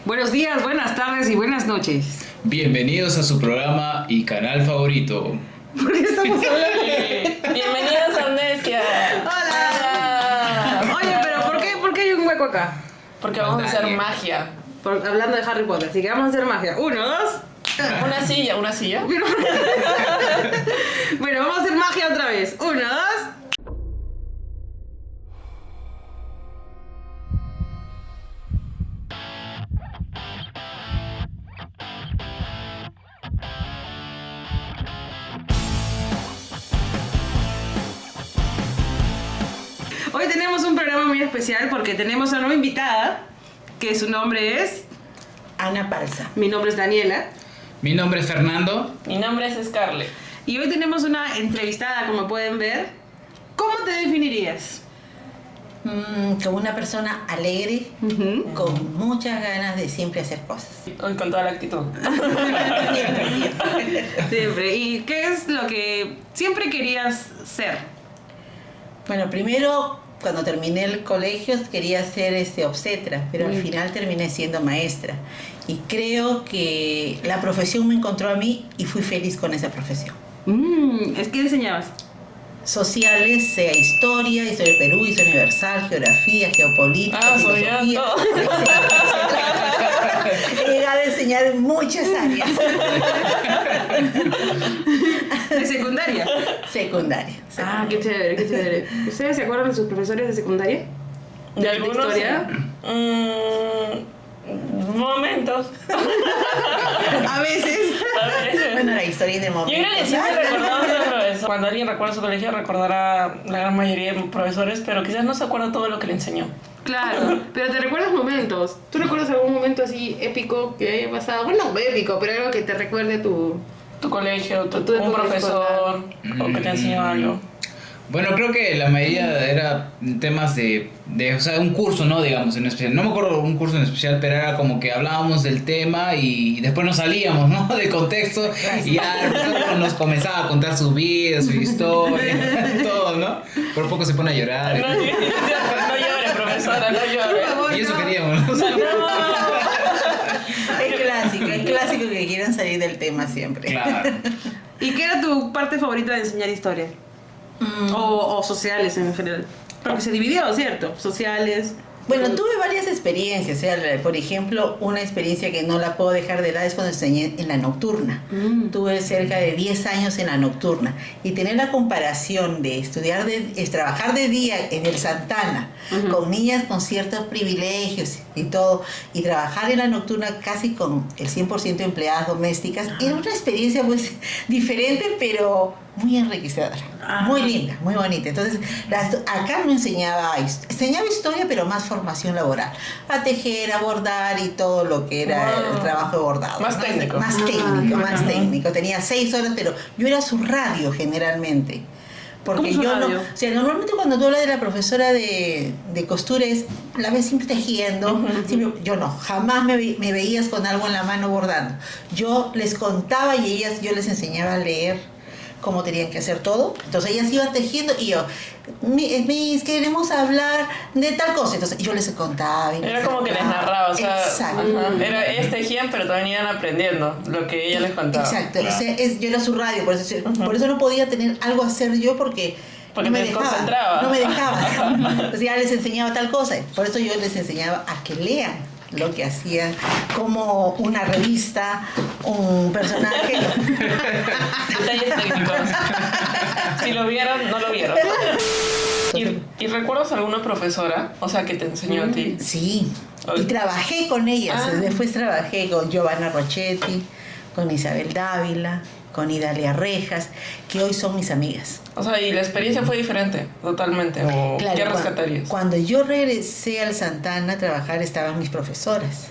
Buenos días, buenas tardes y buenas noches. Bienvenidos a su programa y canal favorito. ¿Por qué estamos hablando? Bienvenidos a Amnesia. ¡Hola! Oye, pero ¿por qué hay un hueco acá? Porque vamos a hacer magia. Hablando de Harry Potter, así que vamos a hacer magia. 1, 2. Una silla. Bueno, vamos a hacer magia otra vez. 1, 2. Hoy tenemos un programa muy especial porque tenemos a una nueva invitada, que su nombre es Ana Palza. Mi nombre es Daniela. Mi nombre es Fernando. Mi nombre es Scarlett. Y hoy tenemos una entrevistada, como pueden ver. ¿Cómo te definirías? Como una persona alegre, con muchas ganas de siempre hacer cosas. Hoy con toda la actitud. Siempre. ¿Y qué es lo que siempre querías ser? Bueno, primero, cuando terminé el colegio, quería ser obstetra, pero al final terminé siendo maestra. Y creo que la profesión me encontró a mí y fui feliz con esa profesión. ¿Es que enseñabas? Sociales, sea historia del Perú, historia universal, geografía, geopolítica, filosofía. He llegado a enseñar en muchas áreas. ¿De secundaria? Secundaria. Ah, qué chévere, qué chévere. ¿Ustedes se acuerdan de sus profesores de secundaria? ¿De algunos? historia? Momentos. A veces. Bueno, la historia de Yo momentos. creo que siempre recordamos a los profesores. Cuando alguien recuerda su colegio, recordará la gran mayoría de profesores, pero quizás no se acuerda todo lo que le enseñó. Claro, pero te recuerdas momentos. ¿Tú recuerdas algún momento así épico que haya pasado? Bueno, no épico, pero algo que te recuerde tu Colegio, Tu un época profesor, o que te enseñó algo. Bueno, creo que la mayoría era temas de o sea, un curso, ¿no? Digamos, en especial. No me acuerdo un curso en especial, pero era como que hablábamos del tema y después nos salíamos, ¿no? De contexto y ya el profesor nos comenzaba a contar sus vidas, su historia, todo, ¿no? Por poco se pone a llorar. No llore, profesora, no llore. Y eso queríamos, ¿no? Es clásico que quieran salir del tema siempre. Claro. ¿Y qué era tu parte favorita de enseñar historia? O sociales en general. Porque se dividió, ¿cierto? Sociales. Bueno, tuve varias experiencias. O sea, por ejemplo, una experiencia que no la puedo dejar de dar es cuando enseñé en la nocturna. Tuve cerca de 10 años en la nocturna. Y tener la comparación de estudiar, trabajar de día en el Santana, con niñas con ciertos privilegios y todo, y trabajar en la nocturna casi con el 100% de empleadas domésticas, era una experiencia pues diferente, pero muy enriquecedora, muy linda, muy bonita. Entonces, acá no enseñaba historia, pero más formación laboral, a tejer, a bordar y todo lo que era el trabajo de bordado. Más técnico. Más técnico. Tenía 6 horas, pero yo era su radio generalmente. Porque ¿Cómo su yo radio? no, o sea, normalmente cuando tú hablas de la profesora de costura la ves siempre tejiendo, siempre, yo no, jamás me veías con algo en la mano bordando. Yo les contaba y yo les enseñaba a leer cómo tenían que hacer todo. Entonces ellas iban tejiendo y yo, mis, queremos hablar de tal cosa. Entonces yo les contaba. Era como que les narraba, o sea, exacto. Ellos tejían, pero también iban aprendiendo lo que ella les contaba. Exacto, Claro. o sea, yo era su radio, por eso no podía tener algo a hacer yo porque Porque no me te dejaba, desconcentraba. no me dejaba. Entonces ya les enseñaba tal cosa, por eso yo les enseñaba a que lean lo que hacían, como una revista, un personaje. Detalles técnicos. Si lo vieron, no lo vieron. ¿Y recuerdas alguna profesora? O sea, que te enseñó a ti. Sí, y trabajé con ellas. Después trabajé con Giovanna Rochetti, con Isabel Dávila, con Idalia Rejas, que hoy son mis amigas. O sea, y la experiencia fue diferente, totalmente. ¿O Claro, qué rescatarías? Cuando yo regresé al Santana a trabajar, estaban mis profesoras.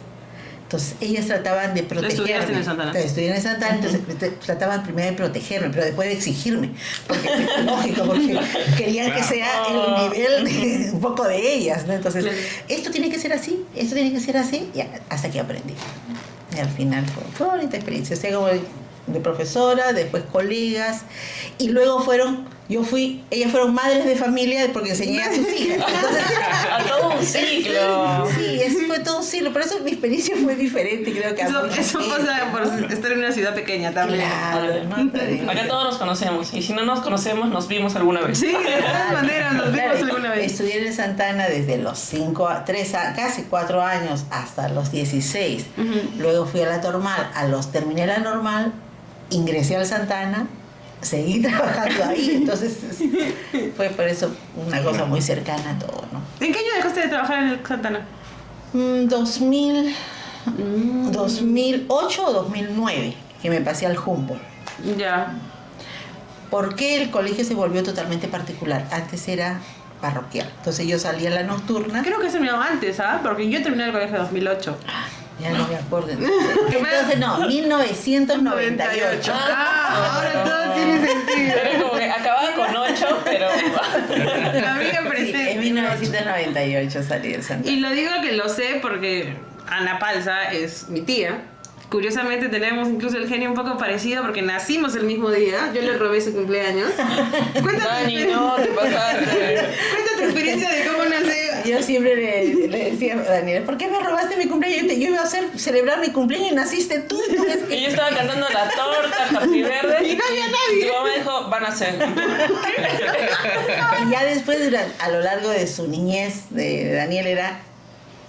Entonces, ellas trataban de protegerme. ¿Estudiaste en el Santana? Estudié en el Santana, entonces trataban primero de protegerme, pero después de exigirme. Porque, lógico, porque querían que sea el nivel un poco de ellas, ¿no? Entonces, esto tiene que ser así, y hasta que aprendí. Y al final fue una bonita experiencia. O sea, como de profesora, después colegas, y luego ellas fueron madres de familia porque enseñé a sus hijas. Entonces, A todo un ciclo. sí, eso fue todo un ciclo, por eso mi experiencia fue diferente, creo que a mucha Eso gente. pasa por estar en una ciudad pequeña también. Claro, ¿no? Acá todos nos conocemos y si no nos conocemos nos vimos alguna vez. Sí, de todas maneras, nos vimos alguna vez. Estudié en Santana desde los casi 4 años hasta los 16. Luego fui a la normal, terminé la normal, ingresé al Santana, seguí trabajando ahí, entonces fue por eso una cosa muy cercana a todo, ¿no? ¿En qué año dejaste de trabajar en el Santana? 2008 o 2009, que me pasé al Humboldt. Ya. ¿Por qué el colegio se volvió totalmente particular? Antes era parroquial. Entonces yo salía a la nocturna. Creo que has terminado antes, ¿ah? Porque yo terminé el colegio en 2008. Ya no me acuerdo. Entonces no, 1998. Ahora todo tiene sentido. Era como que acababa con 8, pero... La amiga Sí, presente. en 1998 salí del Santana. Y lo digo que lo sé porque Ana Palza es mi tía. Curiosamente tenemos incluso el genio un poco parecido porque nacimos el mismo día. Yo le robé su cumpleaños. Dani, no, te pasaste. Cuenta tu experiencia de cómo nace. Yo siempre le decía a Daniel, ¿por qué me robaste mi cumpleaños? Yo iba a celebrar mi cumpleaños y naciste tú. Entonces, Y yo estaba cantando la torta, Happy Verde. Y no había nadie. Y tu mamá dijo, van a ser. y ya después, a lo largo de su niñez, de Daniel era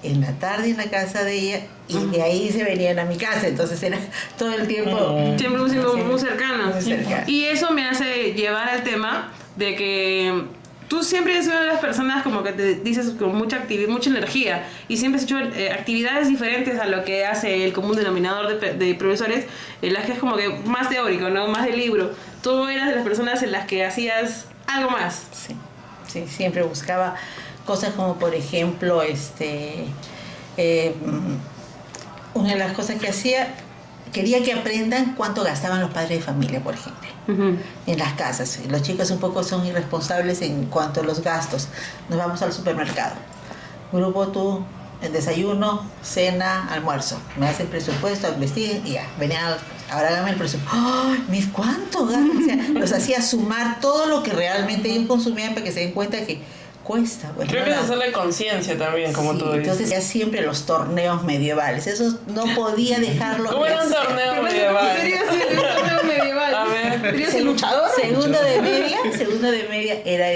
en la tarde en la casa de ella y de ahí se venían a mi casa, entonces era todo el tiempo Siempre hemos sido muy cercanos. muy cerca. Y eso me hace llevar al tema de que tú siempre has sido una de las personas como que te dices con mucha actividad, mucha energía y siempre has hecho actividades diferentes a lo que hace el común denominador de profesores, en las que es como que más teórico, ¿no? Más de libro. Tú eras de las personas en las que hacías algo más. Sí, sí, siempre buscaba cosas como por ejemplo una de las cosas que hacía, quería que aprendan cuánto gastaban los padres de familia, por ejemplo, en las casas. Los chicos un poco son irresponsables en cuanto a los gastos. Nos vamos al supermercado. Grupo tú, el desayuno, cena, almuerzo. Me hacen presupuesto, investiguen y ya, venían, ahora hágame el presupuesto. ¡Ay, mis cuánto gastan! O sea, los hacía sumar todo lo que realmente ellos consumían para que se den cuenta que cuesta. Bueno, Creo que es no, hacerle conciencia también, como sí, tú dices. entonces ya siempre los torneos medievales, eso no podía dejarlo. ¿Cómo era un torneo medieval? Sería así, un torneo medieval. A ver. ¿Serías el luchador? Segundo de media era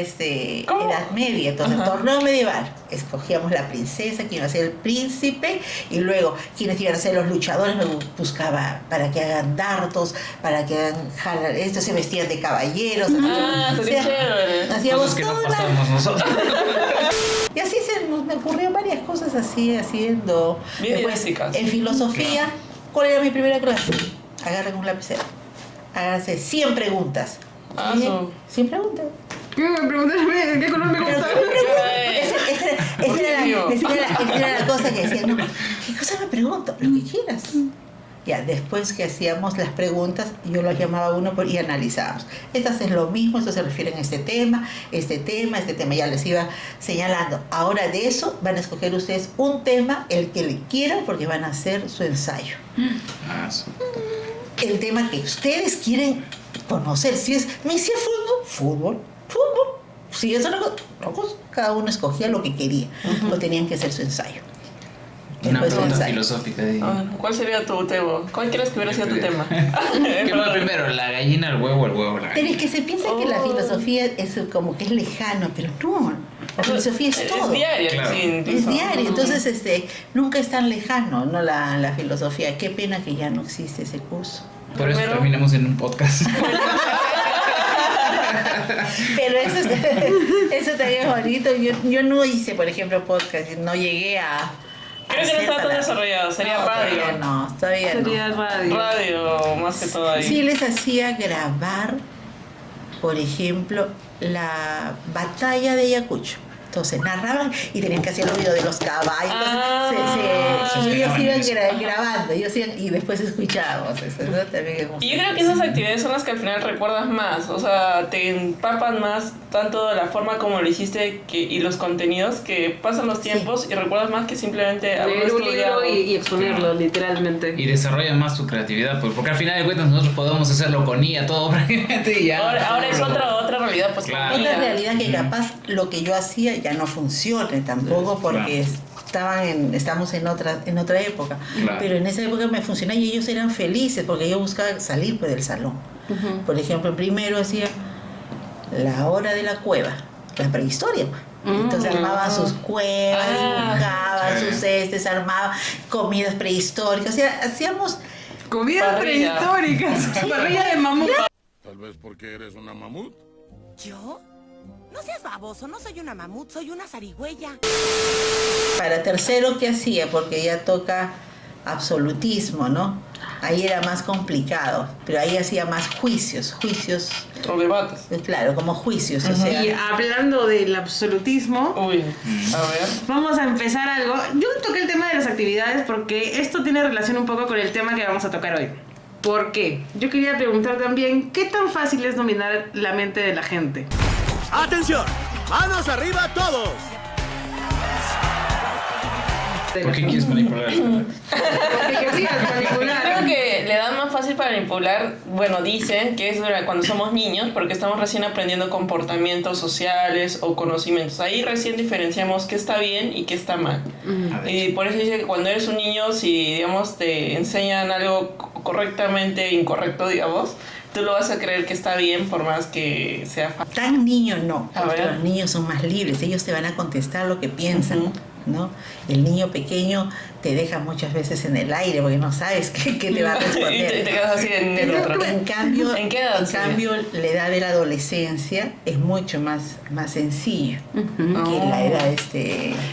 ¿Cómo? Edad Media, entonces Ajá. torneo medieval. Escogíamos la princesa, quien iba a ser el príncipe, y luego quienes iban a ser los luchadores. Me buscaba para que hagan dardos, para que hagan jalar esto, se vestían de caballeros. Ah, sería chévere. Hacíamos Cosas que no toda una- pasamos nosotros. Y así me ocurrieron varias cosas así, haciendo. Bien Después, didácticas. en filosofía, ¿cuál era mi primera clase? Agarren un lapicero. Háganse 100 preguntas. Ah, Dije, su- 100 preguntas. ¿Qué me preguntaste? ¿De qué color me gusta? Esa era la cosa que decían, no, ¿qué cosa me pregunto? Lo que quieras. Ya, después que hacíamos las preguntas, yo los llamaba a uno y analizábamos. Estas es lo mismo, esto se refiere a este tema, ya les iba señalando. Ahora de eso van a escoger ustedes un tema, el que le quieran, porque van a hacer su ensayo. Ah, su- El tema que ustedes quieren conocer. Si es, me decía fútbol. Si es otra cosa, cada uno escogía lo que quería. O tenían que hacer su ensayo. Una Después su pregunta ensayo. filosófica. De... Ah, ¿cuál sería tu tema? ¿Cuál crees que hubiera sido tu tema? ¿Qué fue primero? ¿La gallina, el huevo, la Pero gallina? es que se piensa que la filosofía es como que es lejano, pero no. La filosofía es todo. Es diaria, Claro. sí, Es incluso. diario, entonces nunca es tan lejano, ¿no? La filosofía. Qué pena que ya no existe ese curso. Por eso Primero- terminamos en un podcast. Pero eso también es bonito. Yo no hice, por ejemplo, podcast, no llegué a... Creo que no estaba tan desarrollado, sería radio. Todavía no. Sería radio. Radio, más que todo ahí. Sí les hacía grabar, por ejemplo, la batalla de Ayacucho. Entonces narraban y tenían que hacer el ruido de los caballos. Se Ellos iban espejaban grabando, y después escuchábamos eso, ¿no? También Y yo creo que esas actividades son las que al final recuerdas más, o sea, te empapan más tanto la forma como lo hiciste y los contenidos, que pasan los tiempos y recuerdas más que simplemente haberlo Leer un libro estudiado. y exponerlo, literalmente. Y desarrollan más su creatividad, pues, porque al final de cuentas nosotros podemos hacerlo con IA todo prácticamente y ya. Ahora es otra realidad, pues. Claro. con Otra IA. realidad que capaz lo que yo hacía ya no funcione tampoco porque estamos en otra época. Claro. Pero en esa época me funcionaba y ellos eran felices porque yo buscaba salir pues, del salón. Por ejemplo, primero hacía la hora de la cueva, la prehistoria. Entonces armaban sus cuevas, dibujaban sus armaban comidas prehistóricas. O sea, hacíamos... Comidas Parrilla. prehistóricas. Parrilla de mamut. Tal vez porque eres una mamut. ¿Yo? No seas baboso, no soy una mamut, soy una zarigüeya. Para tercero, ¿qué hacía? Porque ella toca absolutismo, ¿no? Ahí era más complicado, pero ahí hacía más juicios, O debates. claro, como juicios, o sea, Y hablando del absolutismo, Uy, a ver. vamos a empezar algo. Yo toqué el tema de las actividades porque esto tiene relación un poco con el tema que vamos a tocar hoy. ¿Por qué? Yo quería preguntar también, ¿qué tan fácil es dominar la mente de la gente? ¡Atención! ¡Manos arriba todos! ¿Por qué quieres manipular? Porque querías manipular. Creo que le da más fácil para manipular, bueno, dicen que es cuando somos niños, porque estamos recién aprendiendo comportamientos sociales o conocimientos. Ahí recién diferenciamos qué está bien y qué está mal. Y por eso dice que cuando eres un niño, si, digamos, te enseñan algo correctamente incorrecto, digamos, tú lo vas a creer que está bien por más que sea fácil. tan niños no, A porque ver. los niños son más libres, ellos te van a contestar lo que piensan, ¿no? El niño pequeño te deja muchas veces en el aire porque no sabes qué te va a Y te responder. quedas así en neutro. En cambio, ¿En qué edad sería? la edad de la adolescencia es mucho más sencillo que la edad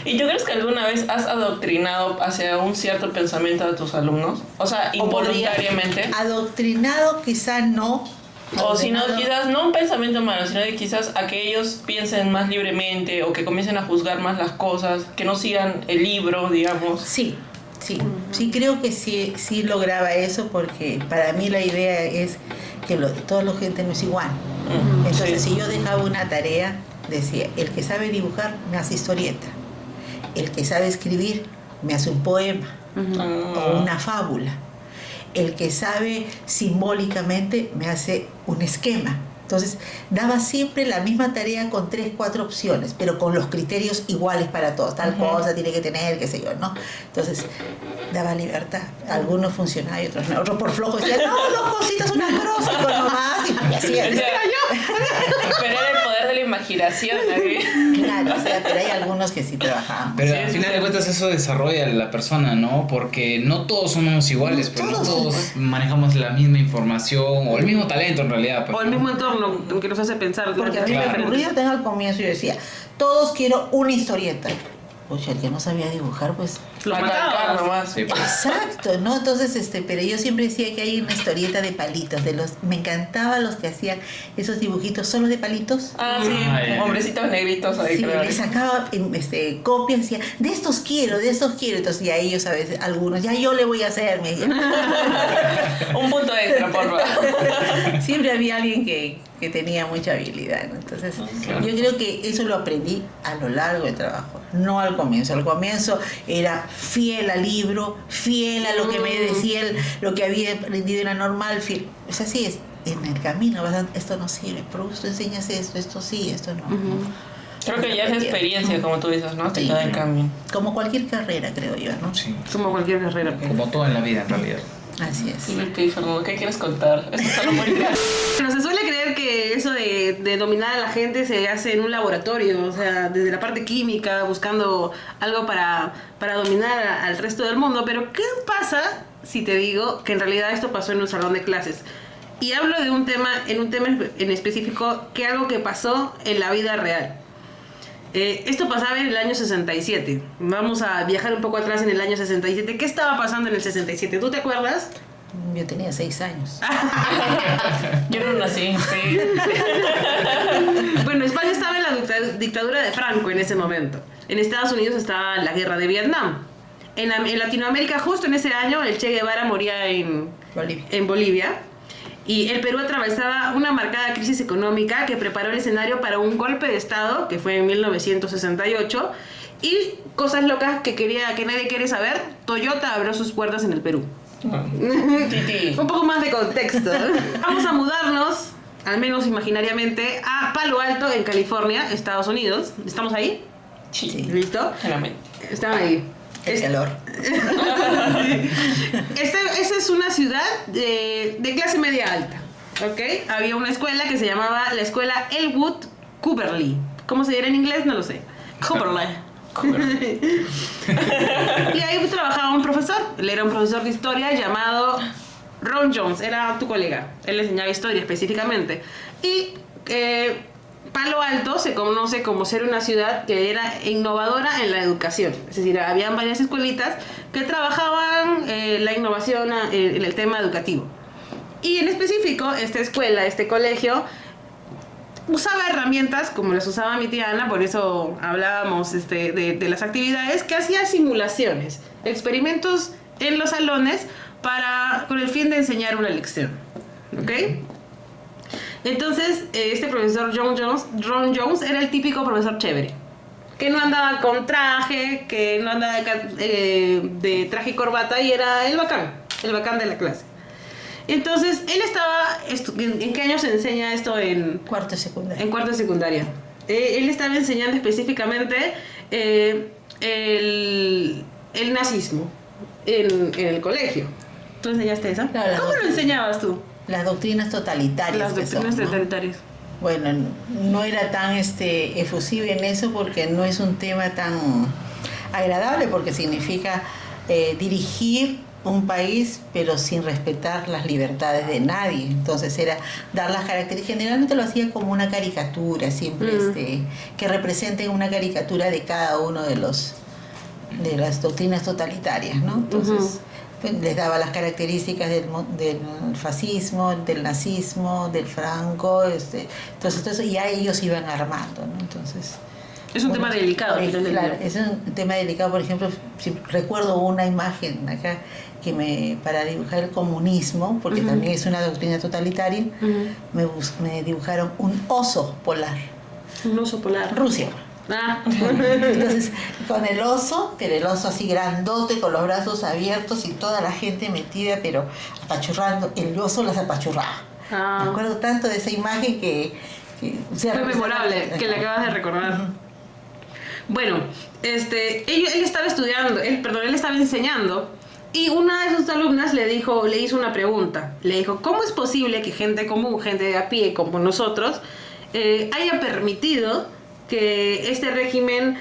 ¿Y tú crees que alguna vez has adoctrinado hacia un cierto pensamiento a tus alumnos? O sea, involuntariamente. adoctrinado quizá no. O si no, Adoctrinado- quizás no un pensamiento malo, sino que quizás a que ellos piensen más libremente o que comiencen a juzgar más las cosas, que no sigan el libro, digamos. Sí, creo que sí lograba eso porque para mí la idea es que toda la gente no es igual. Entonces, si yo dejaba una tarea, decía, el que sabe dibujar me hace historieta, el que sabe escribir me hace un poema o una fábula, el que sabe simbólicamente me hace un esquema. Entonces, daba siempre la misma tarea con 3, 4 opciones, pero con los criterios iguales para todos. Tal cosa tiene que tener, qué sé yo, ¿no? Entonces, daba libertad. Algunos funcionaban y otros no. Otros por flojo decían, no, 2 cositas, un acróstico nomás. Y hacían. Pero era el poder de la imaginación. Claro, o sea, pero hay algunos que sí trabajaban. Pero Sí, al sí, final sí. de cuentas eso desarrolla a la persona, ¿no? Porque no todos somos iguales, pues no todos todos manejamos la misma información o el mismo talento en realidad. Pues, O el ¿no? mismo entorno que nos hace pensar. Porque a mí Claro. me ocurría tengo al comienzo yo decía, todos quiero una historieta. Oye, el que no sabía dibujar, pues... Lo Atacar matabas. nomás. Sí, pues. Exacto, ¿no? Entonces, pero yo siempre decía que hay una historieta de palitos, me encantaban los que hacían esos dibujitos solo de palitos. Ah, sí, Ay. hombrecitos negritos ahí, Sí, creo. le sacaba copias y decía, de estos quiero. Entonces ya ellos a veces, algunos, ya yo le voy a hacer, me decían. Un punto extra, por favor. Siempre había alguien que tenía mucha habilidad, ¿no? Entonces, Claro. yo creo que eso lo aprendí a lo largo del trabajo, no al comienzo. Al comienzo era fiel al libro, fiel a lo que me decía, lo que había aprendido en la normal, fiel. Es así, es en el camino, esto no sirve, pero tú enseñas esto sí, esto no. Creo que ya es experiencia, como tú dices, ¿no? Te Sí. da el cambio. Como cualquier carrera, creo yo, ¿no? Sí. Como cualquier carrera. Como todo en la vida en realidad. Así es. Ok, Fernando, ¿qué quieres contar? Esto está muy bien. Bueno, se suele creer que eso de dominar a la gente se hace en un laboratorio, o sea, desde la parte química, buscando algo para dominar al resto del mundo. Pero, ¿qué pasa si te digo que en realidad esto pasó en un salón de clases? Y hablo de un tema en específico, que algo que pasó en la vida real. Esto pasaba en el año 67. Vamos a viajar un poco atrás en el año 67. ¿Qué estaba pasando en el 67? ¿Tú te acuerdas? Yo tenía 6 años. Yo no nací, sí. Bueno, España estaba en la dictadura de Franco en ese momento. En Estados Unidos estaba la guerra de Vietnam. En Latinoamérica, justo en ese año, el Che Guevara moría en Bolivia. Y el Perú atravesaba una marcada crisis económica que preparó el escenario para un golpe de Estado, que fue en 1968. Y cosas locas que nadie quiere saber, Toyota abrió sus puertas en el Perú. Un poco más de contexto. Vamos a mudarnos, al menos imaginariamente, a Palo Alto, en California, Estados Unidos. ¿Estamos ahí? Sí. ¿Listo? Claramente. Están ahí. El calor. Esta es una ciudad de clase media alta, ¿ok? Había una escuela que se llamaba la escuela Elwood Cubberley. ¿Cómo se dirá en inglés? No lo sé. Cubberley. Y ahí trabajaba un profesor. Él era un profesor de historia llamado Ron Jones. Era tu colega. Él enseñaba historia específicamente. Y Palo Alto se conoce como ser una ciudad que era innovadora en la educación. Es decir, habían varias escuelitas que trabajaban la innovación en el tema educativo. Y en específico, esta escuela, este colegio, usaba herramientas como las usaba mi tía Ana, por eso hablábamos de las actividades, que hacía simulaciones, experimentos en los salones con el fin de enseñar una lección. ¿Ok? Entonces, este profesor Ron Jones, era el típico profesor chévere, que no andaba con traje, que no andaba de traje y corbata, y era el bacán de la clase. Entonces, él estaba... ¿En qué año se enseña esto? En cuarto de secundaria. En cuarto de secundaria. Él estaba enseñando específicamente el nazismo en el colegio. ¿Tú enseñaste eso? Claro, ¿Cómo lo enseñabas tú? Las doctrinas totalitarias. Las doctrinas ¿no? totalitarias. Bueno, no era tan efusivo en eso porque no es un tema tan agradable, porque significa dirigir un país pero sin respetar las libertades de nadie. Entonces era dar las características. Generalmente lo hacía como una caricatura, siempre que representen una caricatura de cada uno de las doctrinas totalitarias, ¿no? Entonces les daba las características del fascismo, del nazismo, del Franco, entonces y ya ellos iban armando, ¿no? Entonces es un tema delicado. Claro, es un tema delicado. Por ejemplo, si recuerdo una imagen acá para dibujar el comunismo, porque también es una doctrina totalitaria, me dibujaron un oso polar. Un oso polar. Rusia. Ah. Entonces, con el oso, pero el oso así grandote, con los brazos abiertos y toda la gente metida, pero apachurrando, el oso las apachurraba. Me acuerdo tanto de esa imagen que fue memorable, que le acabas de recordar. Bueno, él estaba estudiando, él estaba enseñando, y una de sus alumnas le hizo una pregunta. Le dijo, ¿cómo es posible que gente común, gente de a pie como nosotros, haya permitido que este régimen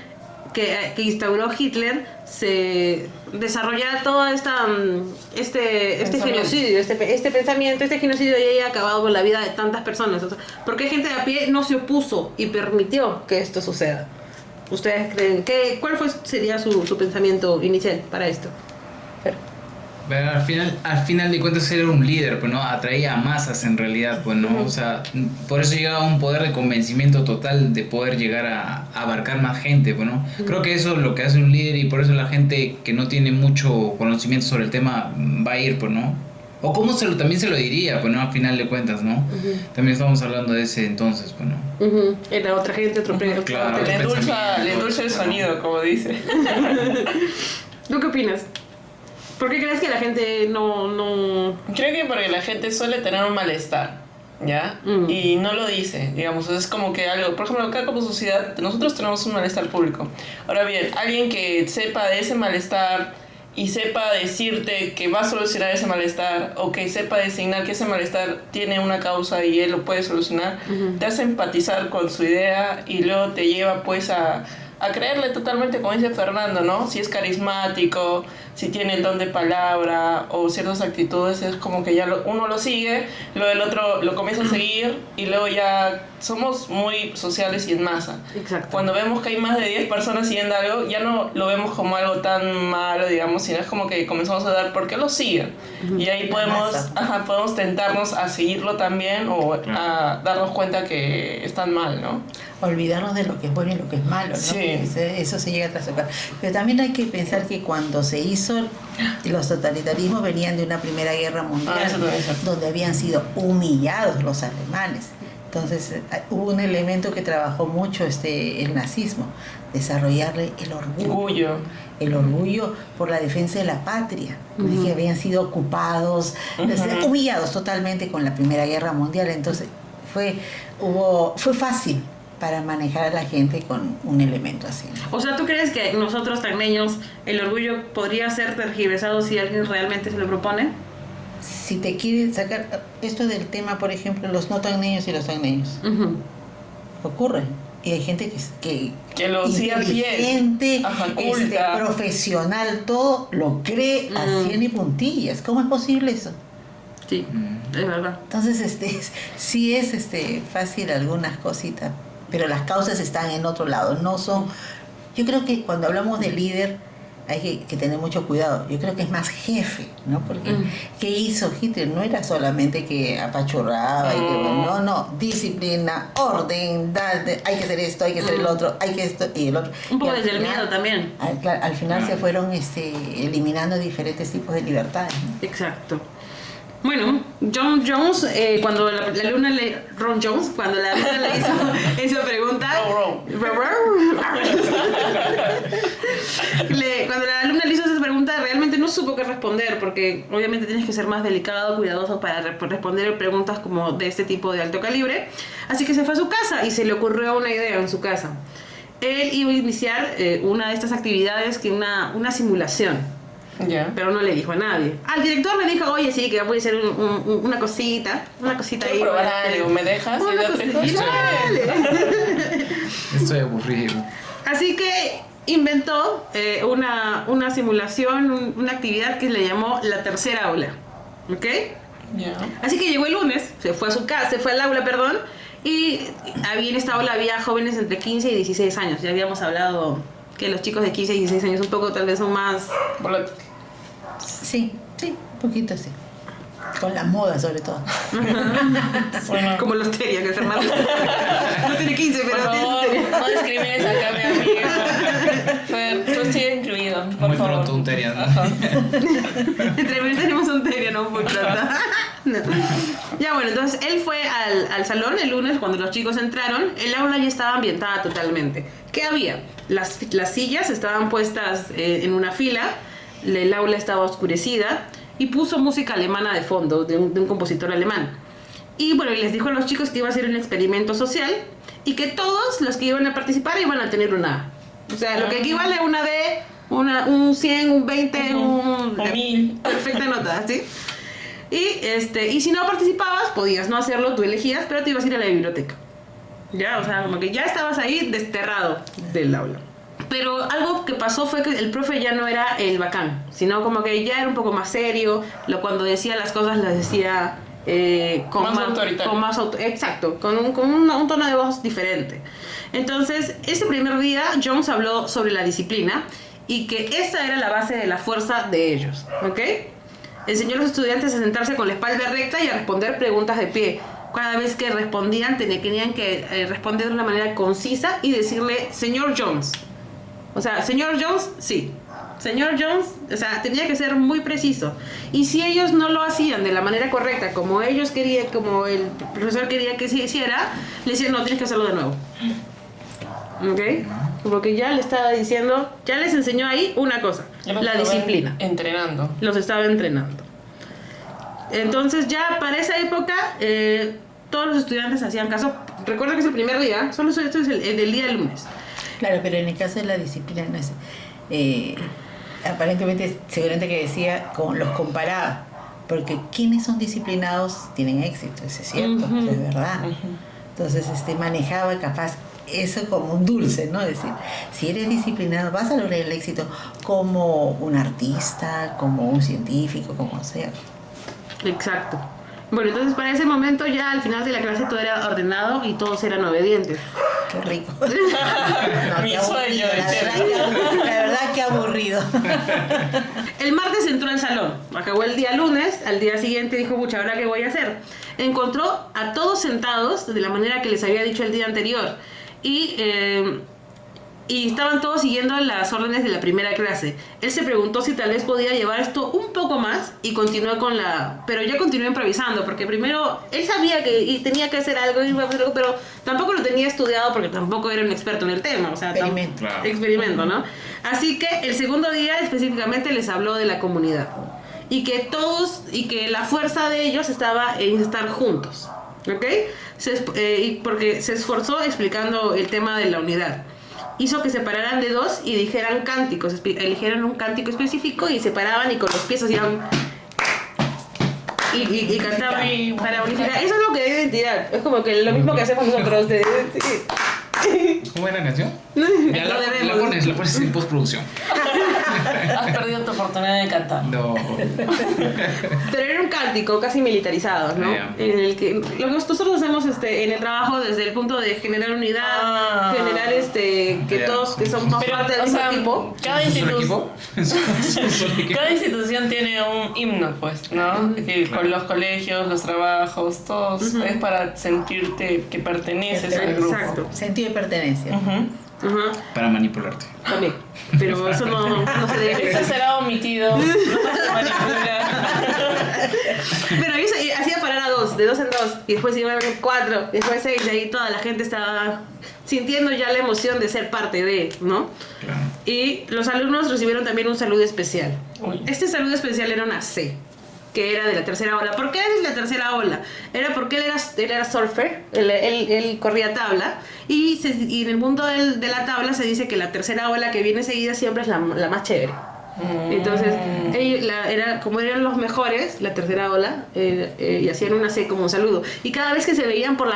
que instauró Hitler se desarrollara todo este genocidio, este pensamiento, este genocidio, y haya acabado con la vida de tantas personas? ¿Por qué gente de a pie no se opuso y permitió que esto suceda? ¿Ustedes creen? ¿Cuál sería su pensamiento inicial para esto? Pero al final de cuentas era un líder, pues, ¿no? Atraía a masas en realidad, pues, ¿no? O sea, por eso llegaba a un poder de convencimiento total de poder llegar a abarcar más gente, pues, ¿no? Creo que eso es lo que hace un líder, y por eso la gente que no tiene mucho conocimiento sobre el tema va a ir, pues, ¿no? O cómo también se lo diría, pues, ¿no? Al final de cuentas, ¿no? También estamos hablando de ese entonces, pues, ¿no? Era otra gente, otro claro, le endulza el sonido, como dice. ¿Tú qué opinas? ¿Por qué crees que la gente no...? Creo que porque la gente suele tener un malestar, ¿ya? Y no lo dice, digamos, es como que algo... Por ejemplo, acá como sociedad, nosotros tenemos un malestar público. Ahora bien, alguien que sepa de ese malestar y sepa decirte que va a solucionar ese malestar, o que sepa designar que ese malestar tiene una causa y él lo puede solucionar, te hace empatizar con su idea y luego te lleva pues a a creerle totalmente, como dice Fernando, ¿no? Si es carismático, si tiene el don de palabra o ciertas actitudes, es como que ya uno lo sigue, luego el otro lo comienza a seguir y luego ya somos muy sociales y en masa. Exacto. Cuando vemos que hay más de 10 personas siguiendo algo, ya no lo vemos como algo tan malo, digamos, sino es como que comenzamos a dar por qué lo siguen. Y ahí podemos tentarnos a seguirlo también o a darnos cuenta que están mal, ¿no? Olvidarnos de lo que es bueno y lo que es malo, ¿no? Sí. Eso se llega a trastocar. Pero también hay que pensar que cuando se hizo, los totalitarismos venían de una Primera Guerra Mundial, Eso también es cierto. donde habían sido humillados los alemanes. Entonces hubo un elemento que trabajó mucho el nazismo, desarrollarle el orgullo por la defensa de la patria, que habían sido ocupados, humillados totalmente con la Primera Guerra Mundial. Entonces fue fácil para manejar a la gente con un elemento así. O sea, ¿tú crees que nosotros tagneños el orgullo podría ser tergiversado si alguien realmente se lo propone? Si te quieren sacar esto del tema, por ejemplo, los no tagneños y los tagneños, ocurre. Y hay gente que lo sigue a pie. inteligente, culta, profesional, todo lo cree a 100 y puntillas. ¿Cómo es posible eso? Sí, es verdad. Entonces, sí es fácil algunas cositas, pero las causas están en otro lado. No son. Yo creo que cuando hablamos de líder hay que tener mucho cuidado. Yo creo que es más jefe, ¿no? Porque ¿qué hizo Hitler? No era solamente que apachurraba y que no, disciplina, orden, hay que hacer esto, hay que hacer el otro, hay que esto y el otro. Un poco y desde el miedo también. Al final se fueron eliminando diferentes tipos de libertades, ¿no? Exacto. Bueno, Ron Jones, cuando la luna le hizo esa pregunta, cuando la alumna le hizo esa pregunta, realmente no supo qué responder, porque obviamente tienes que ser más delicado, cuidadoso para responder preguntas como de este tipo de alto calibre. Así que se fue a su casa y se le ocurrió una idea en su casa. Él iba a iniciar una de estas actividades, que una simulación. Yeah. Pero no le dijo a nadie. Al director le dijo, oye, sí, que voy a hacer una cosita ahí. Quiero probar algo, ¿me dejas? Estoy aburrido. Así que inventó una simulación, una actividad que le llamó la tercera aula. ¿Ok? Yeah. Así que llegó el lunes, se fue al aula, perdón, y en esta aula había jóvenes entre 15 y 16 años. Ya habíamos hablado que los chicos de 15 y 16 años un poco tal vez son más volátiles. Sí, un poquito sí. Con la moda sobre todo. Bueno. Como los Teria, que Fernando no tiene 15, pero por favor, no discrimines acá a mi amigo. Fer, tú sigue incluido, por Muy favor. pronto un Teria, ¿no? Entre mí tenemos un Teria, no muy pronto. No. Ya bueno, entonces él fue al salón el lunes cuando los chicos entraron. El aula ya estaba ambientada totalmente. ¿Qué había? Las sillas estaban puestas en una fila, el aula estaba oscurecida y puso música alemana de fondo, de un compositor alemán. Y bueno, les dijo a los chicos que iba a ser un experimento social y que todos los que iban a participar iban a tener una A. O sea, lo que equivale a una D, un 100, un 20, un 1000. Perfecta nota, ¿sí? Y si no participabas, podías no hacerlo, tú elegías, pero te ibas a ir a la biblioteca. Ya, o sea, como que ya estabas ahí desterrado del aula. Pero algo que pasó fue que el profe ya no era el bacán, sino como que ya era un poco más serio. Cuando decía las cosas las decía más autoritario. Exacto, con un tono de voz diferente. Entonces, ese primer día Jones habló sobre la disciplina y que esa era la base de la fuerza de ellos, ¿ok? Enseñó a los estudiantes a sentarse con la espalda recta y a responder preguntas de pie. Cada vez que respondían tenían que responder de una manera concisa y decirle, señor Jones. O sea, señor Jones, sí. Señor Jones, o sea, tenía que ser muy preciso. Y si ellos no lo hacían de la manera correcta, como ellos querían, como el profesor quería que se hiciera, le decían, no, tienes que hacerlo de nuevo. ¿Ok? Porque ya le estaba diciendo, ya les enseñó ahí una cosa, la disciplina. Entrenando. Los estaba entrenando. Entonces ya para esa época todos los estudiantes hacían caso. Recuerda que es el primer día, solo esto es el del día lunes. Claro, pero en el caso de la disciplina no es, aparentemente, seguramente que decía, los comparaba, porque quienes son disciplinados tienen éxito, eso es cierto, eso es verdad. Entonces manejaba capaz eso como un dulce, ¿no? Es decir, si eres disciplinado vas a lograr el éxito como un artista, como un científico, como sea. Exacto. Bueno, entonces para ese momento ya al final de la clase todo era ordenado y todos eran obedientes. Qué rico. No, Mi qué sueño, aburrido, la verdad que aburrido. El martes entró al salón, acabó el día lunes, al día siguiente dijo, pucha, ¿ahora qué voy a hacer? Encontró a todos sentados de la manera que les había dicho el día anterior y estaban todos siguiendo las órdenes de la primera clase. Él se preguntó si tal vez podía llevar esto un poco más y continuó pero ya continuó improvisando, porque primero él sabía que tenía que hacer algo, pero tampoco lo tenía estudiado porque tampoco era un experto en el tema, o sea, experimento, ¿no? Así que el segundo día específicamente les habló de la comunidad y que la fuerza de ellos estaba en estar juntos, ¿ok? Porque se esforzó explicando el tema de la unidad. Hizo que se pararan de dos y dijeran cánticos, eligieron un cántico específico y se paraban y con los pies hacían y cantaban para unificar. Eso es lo que da identidad, es como que lo mismo que hacemos nosotros. ¿Cómo era la canción? Ya Lo la pones en postproducción. Has perdido tu oportunidad de cantar. No. Pero era un cántico casi militarizado, ¿no? Yeah. En el que lo que nosotros hacemos en el trabajo desde el punto de generar unidad, generar que todos que somos parte del mismo equipo. Cada institución tiene un himno, pues, ¿no? Con los colegios, los trabajos, todos es para sentirte que perteneces al grupo. Exacto. Sentido de pertenencia. Para manipularte. También. Pero eso no se debe. Eso será omitido. No se manipula. Pero hacía parar a dos, de dos en dos, y después iban cuatro, después seis, y ahí toda la gente estaba sintiendo ya la emoción de ser parte de, ¿no? Claro. Y los alumnos recibieron también un saludo especial. Uy. Este saludo especial era una C, que era de la tercera ola. ¿Por qué eres la tercera ola? Era porque él era surfer, él corría tabla, y en el mundo de la tabla se dice que la tercera ola que viene seguida siempre es la más chévere. Entonces, como eran los mejores, la tercera ola, y hacían una C como un saludo. Y cada vez que se veían por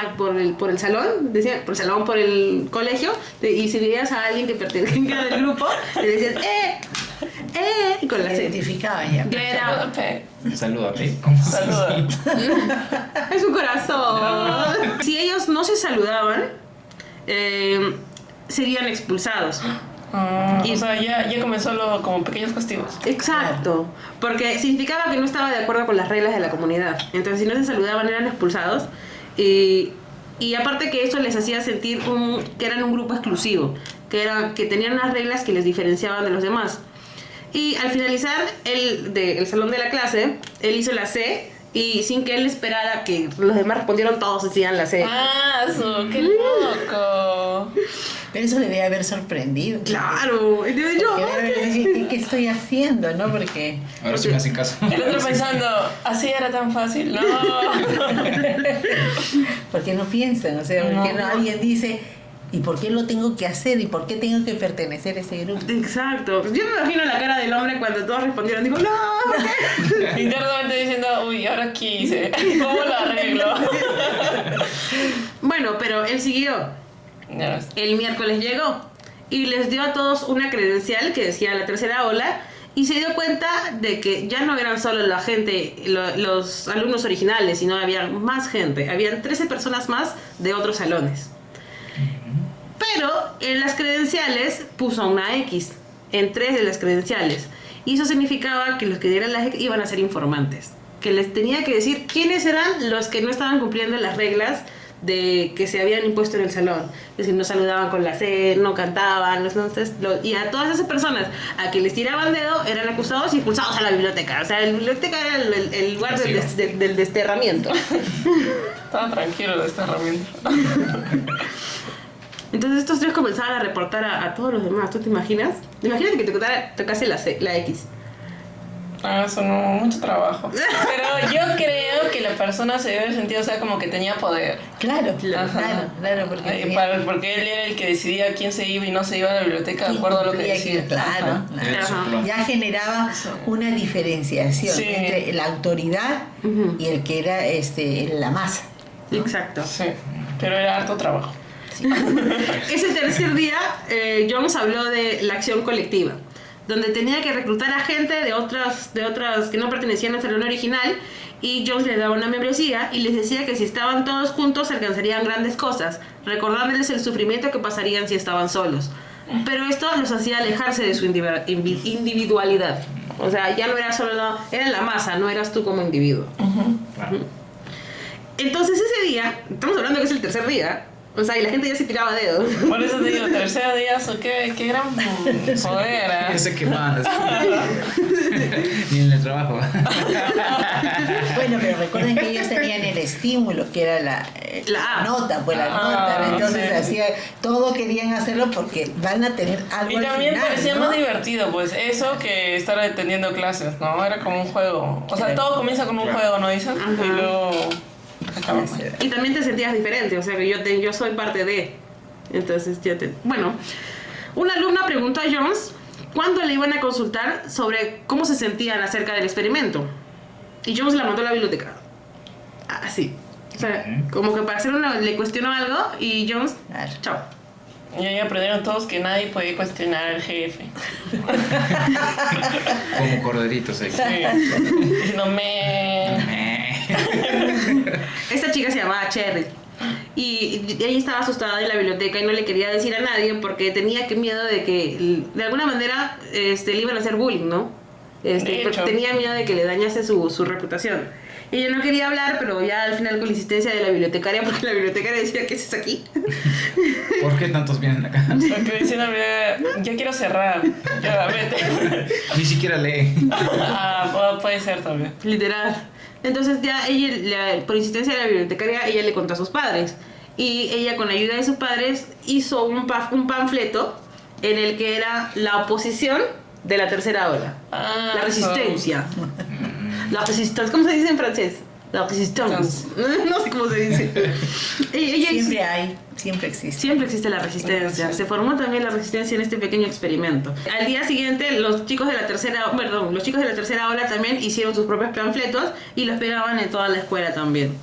el salón, decían, por el colegio, y si veías a alguien que pertenecía del grupo, le decías, y con la Se C. identificaban ya. Ya era, Salúdate. Saluda. es un corazón. Si ellos no se saludaban, serían expulsados. O sea, ya comenzó como pequeños castigos. Exacto, porque significaba que no estaba de acuerdo con las reglas de la comunidad. Entonces, si no se saludaban, eran expulsados. Y aparte que eso les hacía sentir que eran un grupo exclusivo, que tenían unas reglas que les diferenciaban de los demás. Y al finalizar el salón de la clase, él hizo la C, y sin que él esperara que los demás respondieron, todos hacían la C. ¡Ah, qué loco! Pero eso le debe haber sorprendido. Claro, entonces yo... Porque debe haber dicho, ¿qué estoy haciendo? ¿No? Porque... Ahora sí me hacen caso. El otro pensando, ¿así era tan fácil? No. porque no piensan, o sea, porque no alguien dice, ¿y por qué lo tengo que hacer? ¿Y por qué tengo que pertenecer a ese grupo? Exacto. Yo me imagino la cara del hombre cuando todos respondieron, digo, no, ¿por qué? Internamente diciendo, uy, ¿ahora qué hice? ¿Cómo lo arreglo? Bueno, pero él siguió. Ya ves. El miércoles llegó y les dio a todos una credencial que decía la tercera ola, y se dio cuenta de que ya no eran solo la gente, los alumnos originales, sino había más gente. Habían 13 personas más de otros salones. Pero en las credenciales puso una X, en 3 de las credenciales. Y eso significaba que los que dieran las X iban a ser informantes. Que les tenía que decir quiénes eran los que no estaban cumpliendo las reglas de que se habían impuesto en el salón. Es decir, no saludaban con la C, no cantaban. Y a todas esas personas a que les tiraban dedo eran acusados y expulsados a la biblioteca. O sea, la biblioteca era el lugar del desterramiento. Estaba tranquilo el desterramiento. Entonces estos 3 comenzaban a reportar a todos los demás. ¿Tú te imaginas? Imagínate que te tocase la X. Ah, eso no, mucho trabajo. Pero yo creo que la persona se debe sentir, o sea, como que tenía poder. Claro, Ajá. claro, porque... Porque él era el que decidía quién se iba y no se iba a la biblioteca de acuerdo a lo que decía. Claro, Ajá. ya generaba una diferenciación Sí. entre la autoridad y el que era la masa. Exacto. Sí, pero era harto trabajo. básico. Ese tercer día, Jones habló de la acción colectiva, donde tenía que reclutar a gente de otras que no pertenecían al salón original, y Jones les daba una membresía y les decía que si estaban todos juntos alcanzarían grandes cosas, recordándoles el sufrimiento que pasarían si estaban solos. Pero esto los hacía alejarse de su individualidad. O sea, ya no era solo, era la masa, no eras tú como individuo. Claro. Entonces ese día, estamos hablando que es el tercer día, o sea, y la gente ya se tiraba dedos. Por eso te digo, tercer día, qué gran poder, ¿eh? Ese que más. Ni en el trabajo. Bueno, pero recuerden que ellos tenían el estímulo, que era la nota, pues la nota. Entonces sí. todo querían hacerlo porque van a tener algo Y al también final, parecía ¿no? más divertido, pues, eso que estar atendiendo clases, ¿no? Era como un juego. O sea, Claro. todo comienza con un juego, ¿no dices? Y luego acaba. Y también te sentías diferente, o sea que yo soy parte de. Entonces bueno, una alumna preguntó a Jones cuándo le iban a consultar sobre cómo se sentían acerca del experimento. Y Jones la mandó a la biblioteca. Así. O sea, como que para hacer le cuestionó algo y Jones, Claro. chao. Y ahí aprendieron todos que nadie podía cuestionar al jefe. Como corderitos ahí. Sí. Diciendo, Esta chica se llamaba Cherry. Y ella estaba asustada en la biblioteca y no le quería decir a nadie porque tenía miedo de que de alguna manera le iban a hacer bullying, ¿no? De Porque hecho. tenía miedo de que le dañase su reputación. Ella no quería hablar, pero ya al final con la insistencia de la bibliotecaria, porque la bibliotecaria decía, ¿qué haces aquí? ¿Por qué tantos vienen acá? Porque diciendo, ya quiero cerrar. Ya, vete. Ni siquiera leen. Puede ser también. Literal. Entonces ya ella, por insistencia de la bibliotecaria, ella le contó a sus padres. Y ella, con la ayuda de sus padres, hizo un panfleto en el que era la oposición de la tercera ola. La resistencia. La resistencia. ¿Cómo se dice en francés? La resistencia. No sé cómo se dice. Siempre existe. Siempre existe la resistencia. Se formó también la resistencia en este pequeño experimento. Al día siguiente, los chicos de la tercera ola también hicieron sus propios panfletos y los pegaban en toda la escuela también.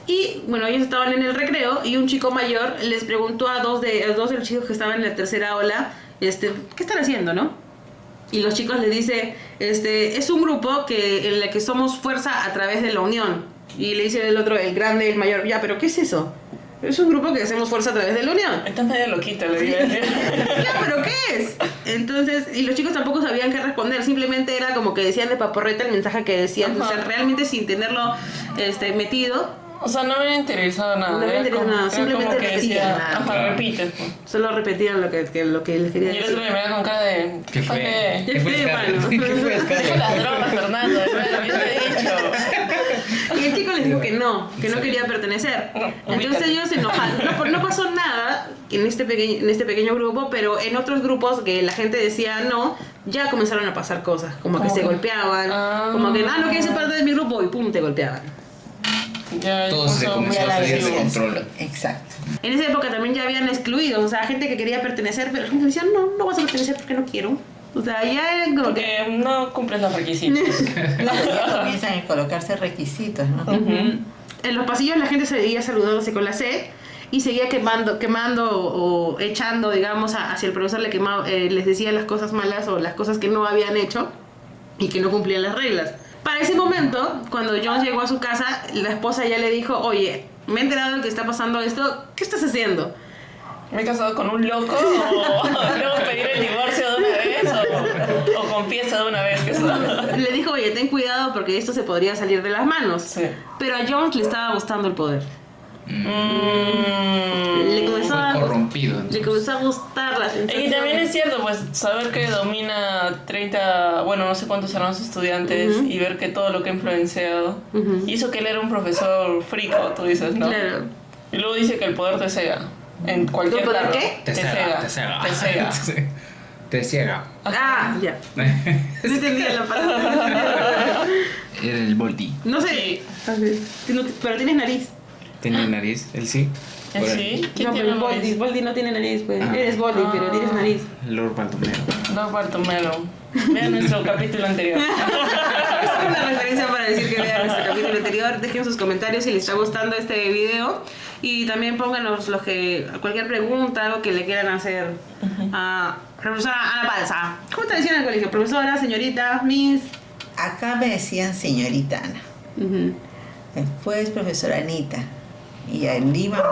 Y bueno, ellos estaban en el recreo y un chico mayor les preguntó a dos de los chicos que estaban en la tercera ola, ¿qué están haciendo, no? Y los chicos les dice, es un grupo en el que somos fuerza a través de la unión. Y le dice el otro, el grande, el mayor, ya, pero ¿qué es eso? Es un grupo que hacemos fuerza a través de la unión. Estás medio loquita, le digo. Ya, pero ¿qué es? Entonces, y los chicos tampoco sabían qué responder, simplemente era como que decían de paporreta el mensaje que decían, o sea, realmente sin tenerlo metido. O sea, no habían interesado nada. No habían interesado nada, simplemente como que repetían. decía, Claro. repites. Solo repetían lo que les quería Y el decir. otro me miraba con cara de... ¿Qué fue? ¿Qué fue, Scarlett? mano? ¿Qué fue, Deja Scarlett? las drogas, Fernando, yo te he dicho. Y el chico les dijo que no quería pertenecer. Entonces ubícate. ellos se enojaron. No pasó nada en este pequeño grupo, pero en otros grupos que la gente decía no, ya comenzaron a pasar cosas, como que se golpeaban, como que no quieres ser parte de mi grupo y pum, te golpeaban. Ya, Todo se comenzó a salir de control. Exacto. En esa época también ya habían excluidos, o sea, gente que quería pertenecer, pero la gente decía, no vas a pertenecer porque no quiero. O sea, ya era como que... Porque no cumples los requisitos. Claro, ya comienzan a colocarse requisitos, ¿no? En los pasillos la gente seguía saludándose con la C y seguía quemando o echando, digamos, hacia el profesor, les decía las cosas malas o las cosas que no habían hecho y que no cumplían las reglas. Para ese momento, cuando Jones llegó a su casa, la esposa ya le dijo, oye, me he enterado de que está pasando esto, ¿qué estás haciendo? ¿Me he casado con un loco o luego pedir el divorcio de una vez o confieso de una vez que eso? Le dijo, oye, ten cuidado porque esto se podría salir de las manos. Sí. Pero a Jones le estaba gustando el poder. Le comenzó Fue corrompido. Le comenzó a gustar la sensación. Y también es cierto, pues, saber que domina 30, bueno, no sé cuántos serán los estudiantes y ver que todo lo que ha influenciado. Hizo que él era un profesor frico, tú dices, ¿no? Claro. Y luego dice que el poder te cega. En cualquier ¿El poder cargo. qué? Te ciega. Te cega. Te ciega. Ah, ya. No entendía la palabra. Era el Voldy. No sé. Pero tienes nariz. ¿Tiene nariz? ¿Él sí? ¿Sí? ¿Quién No, tiene pero nariz? Voldy no tiene nariz, pues. Ah. Eres Voldy, pero tienes nariz. Lord Baldomero. No, Bartomero. Vean nuestro capítulo anterior. una referencia para decir que vean nuestro capítulo anterior. Dejen sus comentarios si les está gustando este video. Y también pónganos cualquier pregunta, algo que le quieran hacer a profesora Ana Balsa. ¿Cómo te decían en el colegio? Profesora, señorita, miss. Acá me decían señorita Ana. Después profesora Anita. Y en Lima,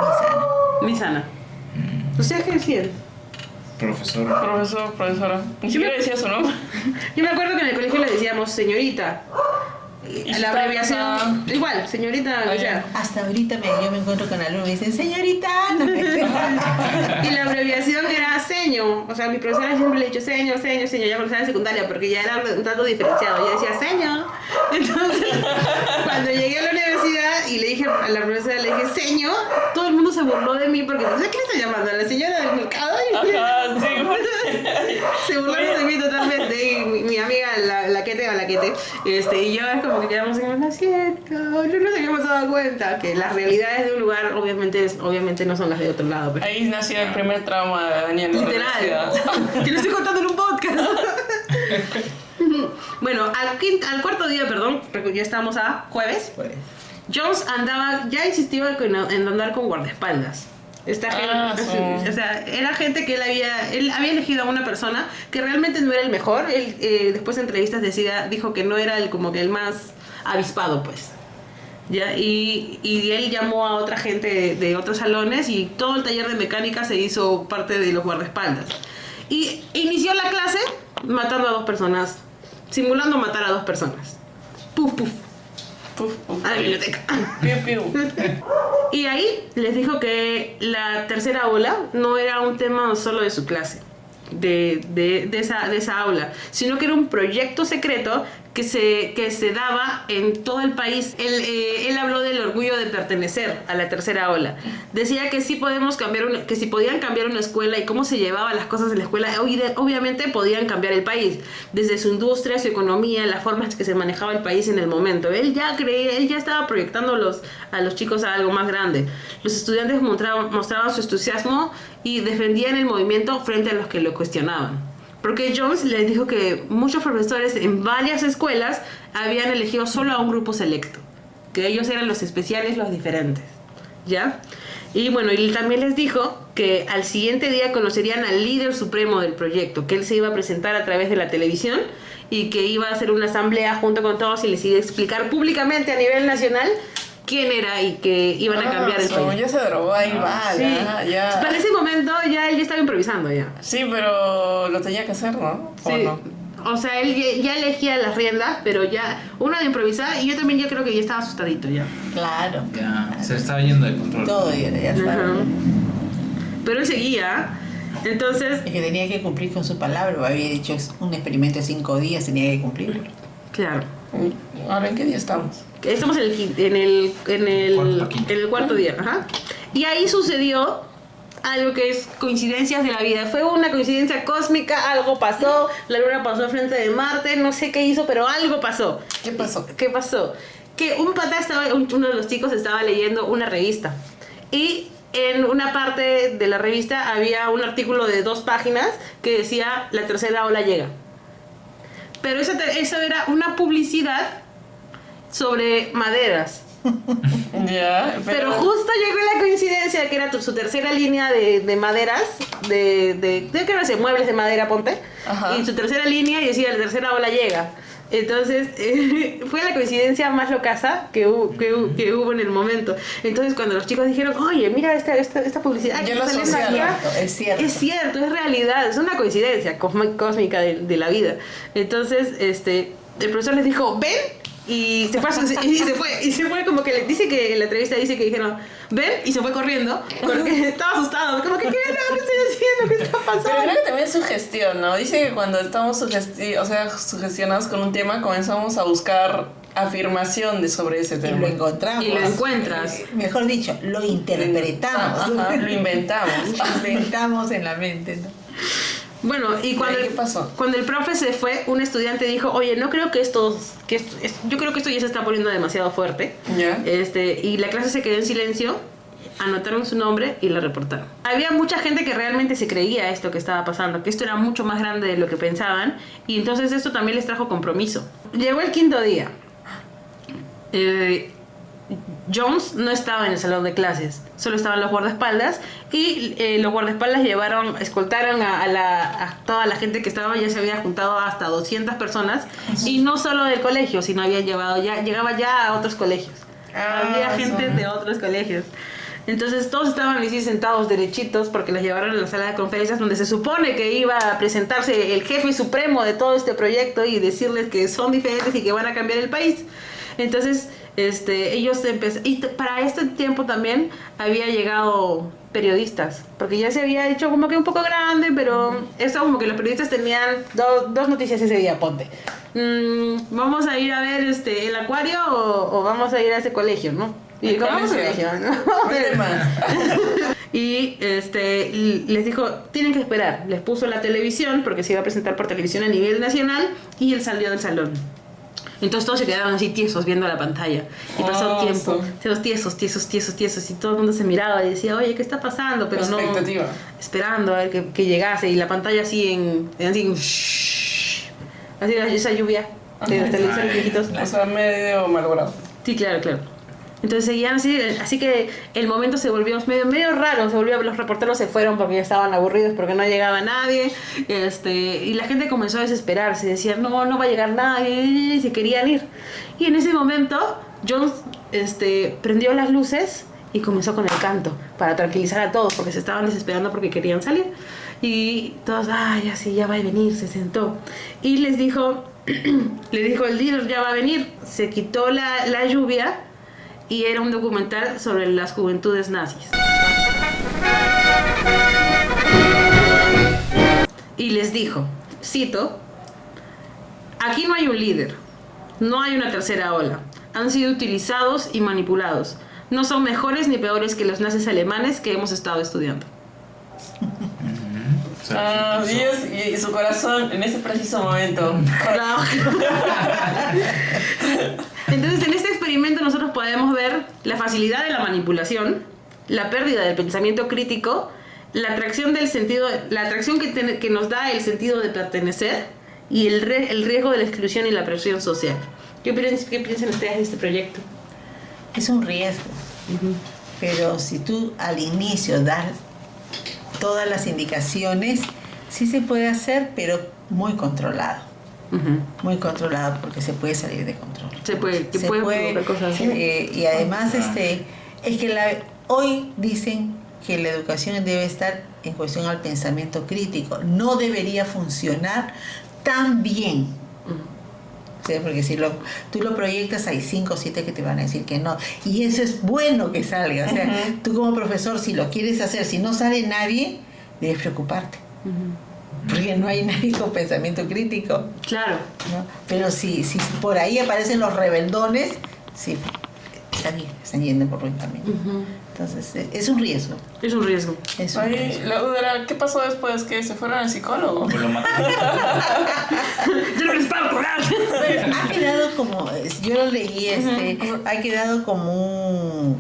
Miss Ana. ¿Ustedes qué decían? Profesora. Profesora. Ni siquiera decía su nombre. Yo me acuerdo que en el colegio le decíamos señorita. La abreviación, igual, señorita. O sea, hasta ahorita yo me encuentro con alumnos y me dicen, señorita Ana. y la abreviación era seño. O sea, mi profesora siempre le he dicho seño. Ya cuando estaba en secundaria, porque ya era un trato diferenciado. Yo decía seño. Entonces, cuando llegué a la universidad y le dije a la profesora, le dije seño, todo el mundo se burló de mí porque ¿qué le está llamando? ¿A la señora del mercado? Ajá, sí. Se burlaron de mí totalmente. Y mi amiga, la Quete, y yo es como que quedamos en lo siento, no nos habíamos dado cuenta que las realidades de un lugar obviamente no son las de otro lado. Pero... Ahí nació el primer trauma de Daniel. Literal, que lo estoy contando en un podcast. Bueno, al cuarto día, porque ya estamos a jueves. Jones ya insistía en andar con guardaespaldas. Esta gente, o sea, era gente que él había elegido a una persona que realmente no era el mejor. Él después de entrevistas dijo que no era como que el más avispado, pues. ¿Ya? Y él llamó a otra gente de otros salones y todo el taller de mecánica se hizo parte de los guardaespaldas. Y inició la clase matando a 2 personas, simulando matar a 2 personas. Puf, puf. A la biblioteca. Piu, piu. Y ahí les dijo que la tercera ola no era un tema solo de su clase, de esa aula, sino que era un proyecto secreto que se daba en todo el país. Él habló del orgullo de pertenecer a la tercera ola. Decía que sí que si podían cambiar una escuela y cómo se llevaban las cosas en la escuela, obviamente podían cambiar el país, desde su industria, su economía, las formas en que se manejaba el país en el momento. Él ya estaba proyectando a los chicos a algo más grande. Los estudiantes mostraban su entusiasmo y defendían el movimiento frente a los que lo cuestionaban. Porque Jones les dijo que muchos profesores en varias escuelas habían elegido solo a un grupo selecto, que ellos eran los especiales, los diferentes, ¿ya? Y bueno, y también les dijo que al siguiente día conocerían al líder supremo del proyecto, que él se iba a presentar a través de la televisión y que iba a hacer una asamblea junto con todos y les iba a explicar públicamente a nivel nacional quién era y que iban a cambiar el país. Ya se drogó ahí, Sí. ya. Para ese momento ya él ya estaba improvisando ya. Sí, pero lo tenía que hacer, ¿no? Sí. ¿O no? O sea, él ya elegía las riendas, pero ya uno de improvisar y yo también ya creo que ya estaba asustadito ya. Claro. Ya, se estaba yendo de control. Todo ya estaba. Pero él seguía. Entonces, Es que tenía que cumplir con su palabra. Había hecho un experimento de 5 días, tenía que cumplirlo. claro. Ahora, ¿en qué día estamos? Estamos en el cuarto día. Ajá. Y ahí sucedió algo que es coincidencias de la vida. Fue una coincidencia cósmica, algo pasó, la luna pasó frente de Marte, no sé qué hizo, pero algo pasó. ¿Qué pasó? ¿Qué pasó? Que uno de los chicos estaba leyendo una revista y en una parte de la revista había un artículo de 2 páginas que decía la tercera ola llega. Pero eso era una publicidad sobre maderas. Ya, Pero justo llegó la coincidencia que era su tercera línea de maderas, de ¿qué era ese? Muebles de madera, ponte. Ajá. Y su tercera línea y decía la tercera ola llega. Entonces, fue la coincidencia más locaza que hubo en el momento. Entonces, cuando los chicos dijeron, oye, mira esta publicidad que Yo lo está saliendo asocié, acá, es cierto. es cierto, es realidad, es una coincidencia cósmica de la vida. Entonces, el profesor les dijo, ven, y se fue como que dice que en la entrevista dice que dijeron, ven, y se fue corriendo, porque estaba asustado, como que, ¿qué estoy haciendo? ¿Qué está pasando? Pero creo que también es sugestión, ¿no? Dice que cuando estamos sugestionados con un tema, comenzamos a buscar afirmación sobre ese Y tema. lo encontramos. Y lo encuentras. Mejor dicho, lo interpretamos. Ajá, lo inventamos. Lo inventamos en la mente, ¿no? Bueno, y ¿Qué pasó? cuando el profe se fue, un estudiante dijo, oye, no creo que yo creo que esto ya se está poniendo demasiado fuerte. Ya. Y la clase se quedó en silencio, anotaron su nombre y la reportaron. Había mucha gente que realmente se creía esto que estaba pasando, que esto era mucho más grande de lo que pensaban, y entonces esto también les trajo compromiso. llegó el quinto día. Jones no estaba en el salón de clases, solo estaban los guardaespaldas y los guardaespaldas escoltaron a toda la gente que estaba, ya se había juntado hasta 200 personas y no solo del colegio, sino llegaba ya a otros colegios. Había gente de otros colegios. Entonces todos estaban así sentados derechitos porque los llevaron a la sala de conferencias donde se supone que iba a presentarse el jefe supremo de todo este proyecto y decirles que son diferentes y que van a cambiar el país. Entonces ellos y para este tiempo también había llegado periodistas, porque ya se había hecho como que un poco grande, pero eso como que los periodistas tenían dos noticias ese día, ponte. Vamos a ir a ver el acuario o vamos a ir a ese colegio, ¿no? Y dijo, vamos al colegio, ¿no? Y les dijo, tienen que esperar. Les puso la televisión, porque se iba a presentar por televisión a nivel nacional, y él salió del salón. Entonces todos se quedaron así tiesos viendo la pantalla. Y pasó tiempo, todos tiesos. Y todo el mundo se miraba y decía, oye, ¿qué está pasando? Pero no, esperando a ver que llegase. Y la pantalla así así esa lluvia de los televisores viejitos. O sea, medio malogrado. Sí, claro. Entonces seguían así que el momento se volvió medio raro, los reporteros se fueron porque ya estaban aburridos porque no llegaba nadie, y la gente comenzó a desesperarse, decían no va a llegar nadie, y se querían ir. Y en ese momento Jones prendió las luces y comenzó con el canto para tranquilizar a todos porque se estaban desesperando porque querían salir. Y todos, así ya va a venir, se sentó. Y les dijo el líder, ya va a venir. Se quitó la lluvia. Y era un documental sobre las juventudes nazis. Y les dijo, cito, aquí no hay un líder, no hay una tercera ola, han sido utilizados y manipulados, no son mejores ni peores que los nazis alemanes que hemos estado estudiando. Y su corazón en ese preciso momento. Entonces, en este experimento nosotros podemos ver la facilidad de la manipulación, la pérdida del pensamiento crítico, la atracción que nos da el sentido de pertenecer y el riesgo de la exclusión y la presión social. ¿Qué piensan ustedes de este proyecto? Es un riesgo, pero si tú al inicio das todas las indicaciones, sí se puede hacer, pero muy controlado. Muy controlado porque se puede salir de control. Se puede provocar cosas así. Y además es que hoy dicen que la educación debe estar en cuestión al pensamiento crítico. No debería funcionar tan bien. ¿Sí? Porque si tú lo proyectas, hay 5 o 7 que te van a decir que no. Y eso es bueno que salga. O sea, tú como profesor, si lo quieres hacer, si no sale nadie, debes preocuparte. Porque no hay nadie con pensamiento crítico. Claro. ¿No? Pero si por ahí aparecen los rebeldones, sí, está bien, están yendo por buen camino. Entonces, es un riesgo. Es un riesgo. La duda era, ¿qué pasó después? ¿Que se fueron al psicólogo? Pues lo mataron. Yo no les puedo curar. Ha quedado como, yo lo leí, ha quedado como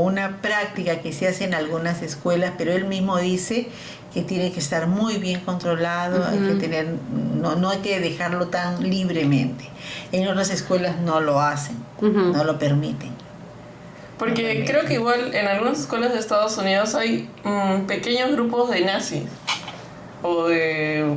una práctica que se hace en algunas escuelas, pero él mismo dice que tiene que estar muy bien controlado, hay que tener, no hay que dejarlo tan libremente. En otras escuelas no lo hacen, no lo permiten. Porque creo que igual en algunas escuelas de Estados Unidos hay pequeños grupos de nazis o de,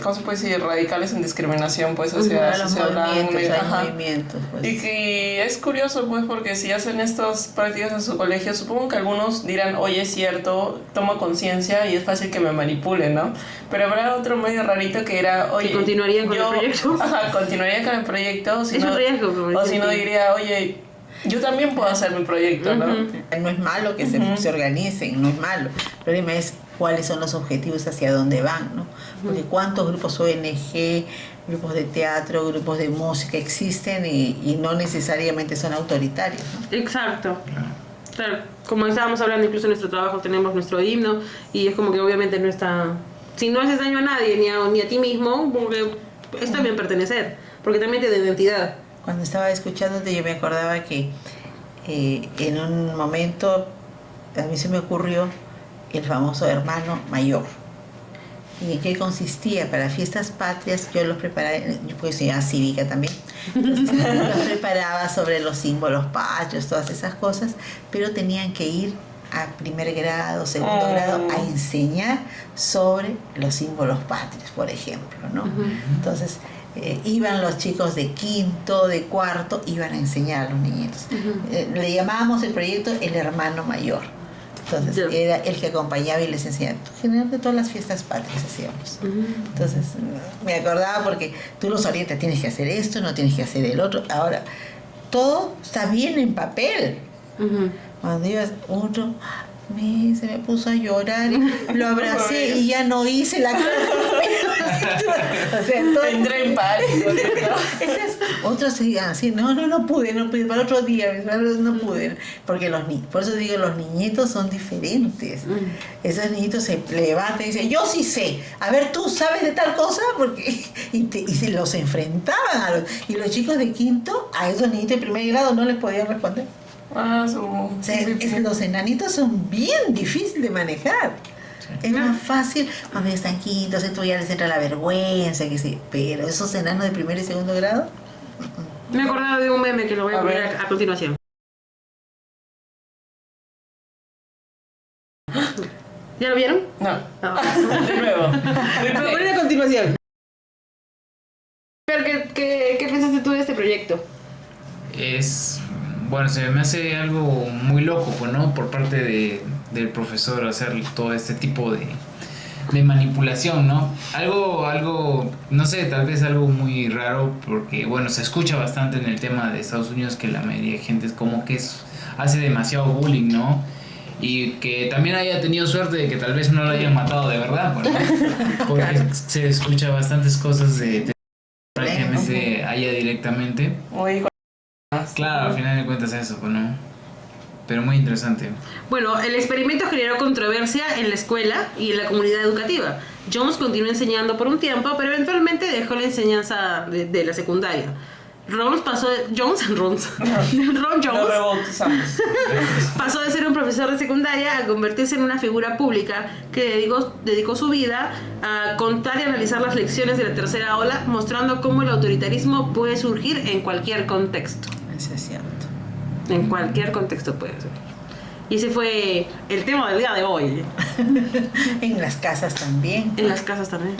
¿cómo se puede decir? Radicales en discriminación, pues, hacia la sociedad blanca. Movimientos, pues. Y que es curioso, pues, porque si hacen estas prácticas en su colegio, supongo que algunos dirán, oye, es cierto, tomo conciencia y es fácil que me manipulen, ¿no? Pero habrá otro medio rarito que era, oye... ¿Que continuarían con el proyecto? Ajá, continuaría con el proyecto. Es un riesgo. O si no diría, oye, yo también puedo hacer mi proyecto, ¿no? No es malo que se organicen, no es malo. El problema es cuáles son los objetivos, hacia dónde van, ¿no? Porque cuántos grupos ONG, grupos de teatro, grupos de música existen y no necesariamente son autoritarios, ¿no? Exacto. Claro, como estábamos hablando, incluso en nuestro trabajo tenemos nuestro himno y es como que obviamente no está... Si no haces daño a nadie ni a ti mismo, como que está bien pertenecer, porque también te da identidad. Cuando estaba escuchándote yo me acordaba que en un momento a mí se me ocurrió el famoso hermano mayor. ¿Y en qué consistía? Para fiestas patrias yo los preparaba, pues soy cívica también, entonces, los preparaba sobre los símbolos patrios, todas esas cosas, pero tenían que ir a primer grado, segundo grado, a enseñar sobre los símbolos patrios, por ejemplo, ¿no? Entonces, iban los chicos de quinto, de cuarto, iban a enseñar a los niñitos. Le llamábamos el proyecto El Hermano Mayor. Entonces, era el que acompañaba y les enseñaba. Generalmente todas las fiestas patrias hacíamos. Entonces, me acordaba porque tú los orientas, tienes que hacer esto, no tienes que hacer el otro. Ahora, todo está bien en papel. Cuando ibas, otro se me puso a llorar, lo abracé y ya no hice la cosa. O sea, entré en pánico. Otros seguían así, no pude, para otro día, mis padres no pude, porque por eso digo, los niñitos son diferentes. Esos niñitos se levantan y dicen, yo sí sé, a ver, ¿tú sabes de tal cosa? Porque y se los enfrentaban y los chicos de quinto, a esos niñitos de primer grado no les podían responder. O sea, los enanitos son bien difíciles de manejar. Es más fácil cuando están quintos, esto ya les entra la vergüenza, que sí, pero esos enanos de primer y segundo grado. Me he acordado de un meme que lo voy a poner a continuación. ¿Ya lo vieron? No. De nuevo. Lo voy a poner a continuación. ¿Qué pensaste tú de este proyecto? Bueno, se me hace algo muy loco, pues, ¿no? Por parte del profesor hacer todo este tipo de manipulación, ¿no? Algo, no sé, tal vez algo muy raro, porque, bueno, se escucha bastante en el tema de Estados Unidos que la mayoría de gente es como que hace demasiado bullying, ¿no? Y que también haya tenido suerte de que tal vez no lo hayan matado de verdad, pues, ¿no? Porque se escucha bastantes cosas de que me se haya directamente. Claro, al final de cuentas eso, pues, ¿no? Pero muy interesante. Bueno, el experimento generó controversia en la escuela y en la comunidad educativa. Jones continuó enseñando por un tiempo, pero eventualmente dejó la enseñanza de la secundaria. Ron Jones pasó de ser un profesor de secundaria a convertirse en una figura pública que dedicó su vida a contar y analizar las lecciones de la tercera ola, mostrando cómo el autoritarismo puede surgir en cualquier contexto. Eso es cierto. En cualquier contexto puede surgir. Y ese fue el tema del día de hoy. En las casas también. En las casas también.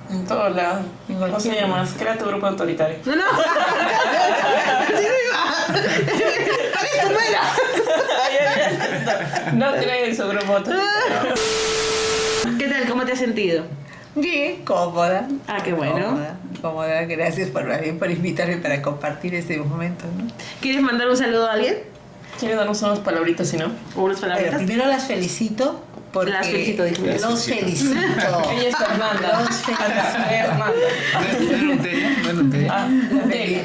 En todos lados. ¿Cómo se llama? Crea tu grupo autoritario. No. Así no iba. No creen en su grupo autoritario. ¿Qué tal? ¿Cómo te has sentido? Bien, cómoda. Ah, qué bueno. Cómoda. Gracias por invitarme para compartir este momento, ¿no? ¿Quieres mandar un saludo a alguien? ¿Quieres darnos unas palabritas, si no? ¿O unas palabritas? Primero las felicito. Porque las felicito, dijo. Los felicito. Ella es Fernanda. Los felicito.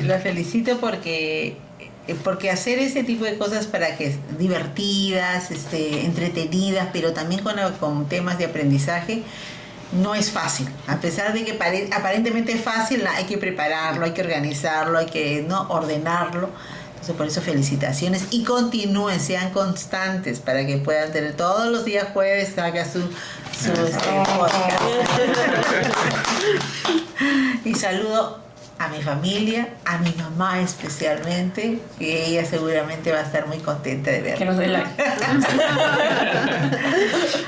Las felicito porque hacer ese tipo de cosas para que divertidas, entretenidas, pero también con temas de aprendizaje, no es fácil. A pesar de que aparentemente es fácil, hay que prepararlo, hay que organizarlo, hay que ordenarlo. Entonces, por eso felicitaciones y continúen, sean constantes para que puedan tener todos los días jueves, haga su podcast. Y saludo a mi familia, a mi mamá especialmente, que ella seguramente va a estar muy contenta de verme. Que nos dé like.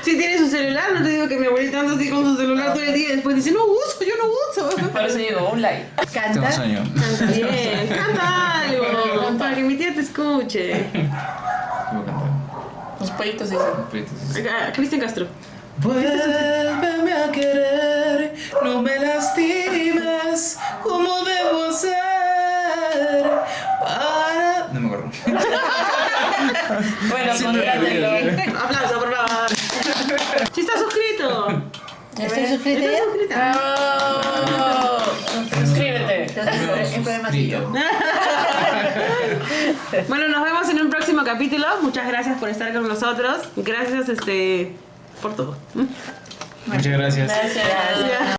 Si tiene su celular, no te digo que mi abuelita anda así con su celular todo el día y después dice, yo no uso. Por eso digo, un like. Canta. Canta bien, canta algo, para que mi tía te escuche. Los pollitos dicen. Cristian Castro. Vuélveme a querer, no me lastimes, ¿cómo debo hacer para...? No me acuerdo. Bueno, contrátelo. Aplauso, por favor. Si estás suscrito. ¿Estás suscrita ya? ¡Bravo! Suscríbete. Es problema tuyo. Bueno, nos vemos en un próximo capítulo. Muchas gracias por estar con nosotros. Gracias por todo. Muchas gracias. Gracias.